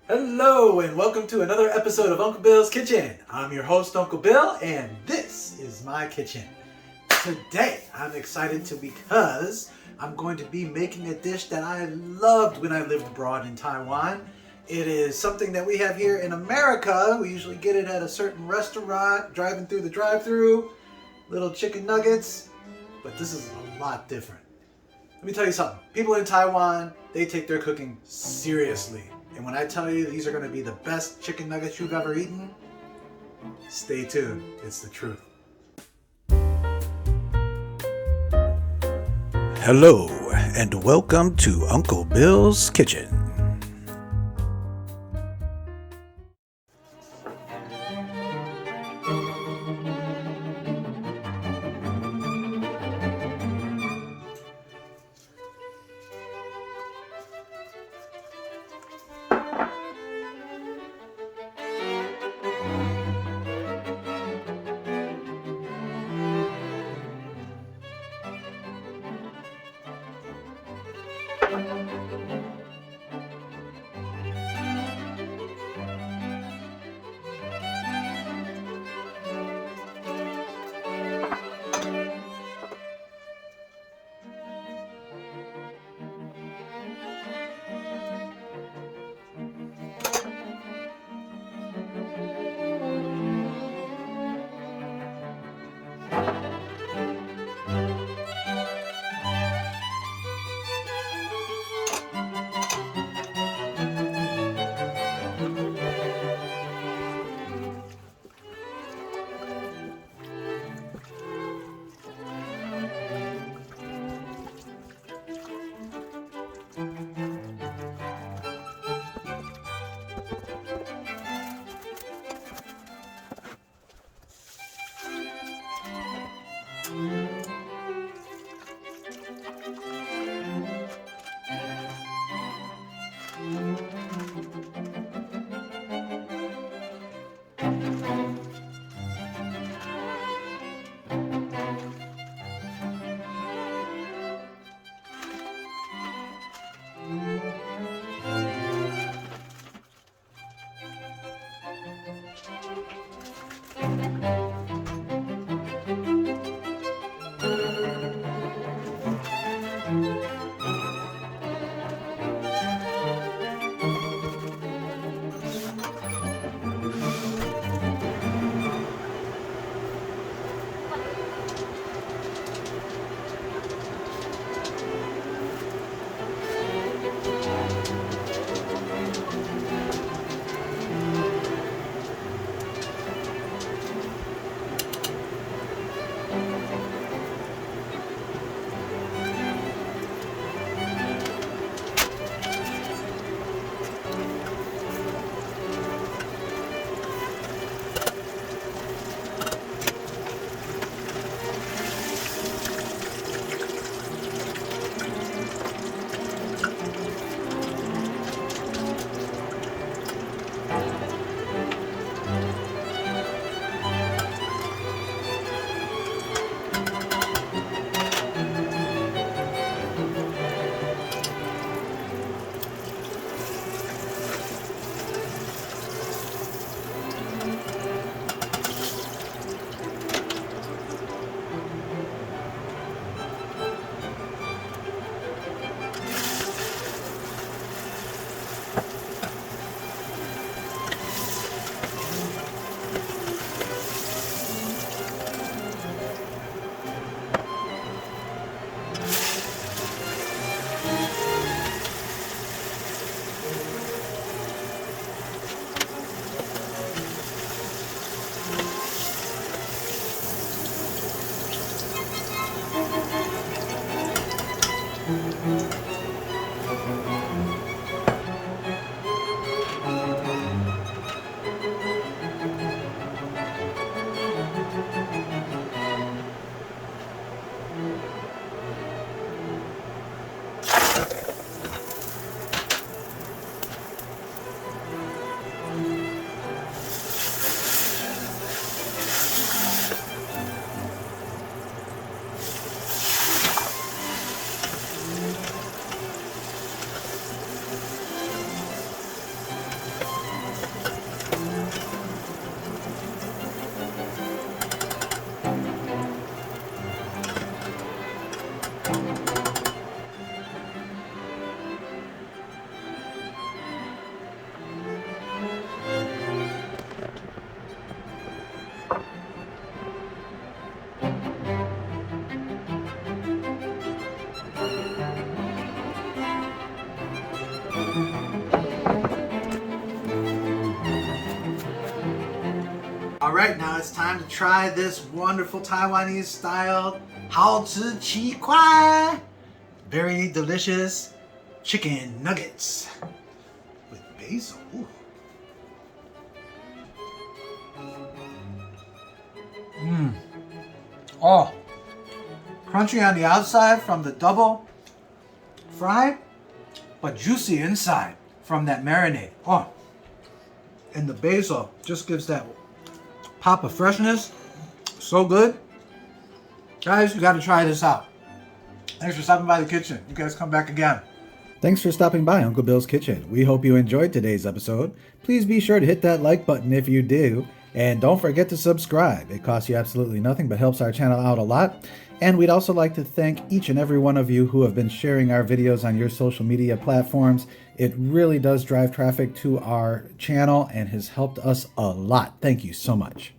Hello and welcome to another episode of Uncle Bill's Kitchen. I'm your host, Uncle Bill, and this is my kitchen. Today, I'm excited because I'm going to be making a dish that I loved when I lived abroad in Taiwan. It is something that we have here in America. We usually get it at a certain restaurant, driving through the drive-thru, little chicken nuggets, but this is a lot different. Let me tell you something. People in Taiwan, they take their cooking seriously. And when I tell you these are going to be the best chicken nuggets you've ever eaten, stay tuned. It's the truth. Hello, and welcome to Uncle Bill's Kitchen. right, now it's time to try this wonderful Taiwanese style 好吃奇怪, very delicious chicken nuggets with basil. Ooh. Oh, crunchy on the outside from the double fry, but juicy inside from that marinade. Oh, and the basil just gives that pop of freshness. So good. Guys, you got to try this out. Thanks for stopping by the kitchen. You guys come back again. Thanks for stopping by Uncle Bill's Kitchen. We hope you enjoyed today's episode. Please be sure to hit that like button if you do. And don't forget to subscribe. It costs you absolutely nothing but helps our channel out a lot. And we'd also like to thank each and every one of you who have been sharing our videos on your social media platforms. It really does drive traffic to our channel and has helped us a lot. Thank you so much.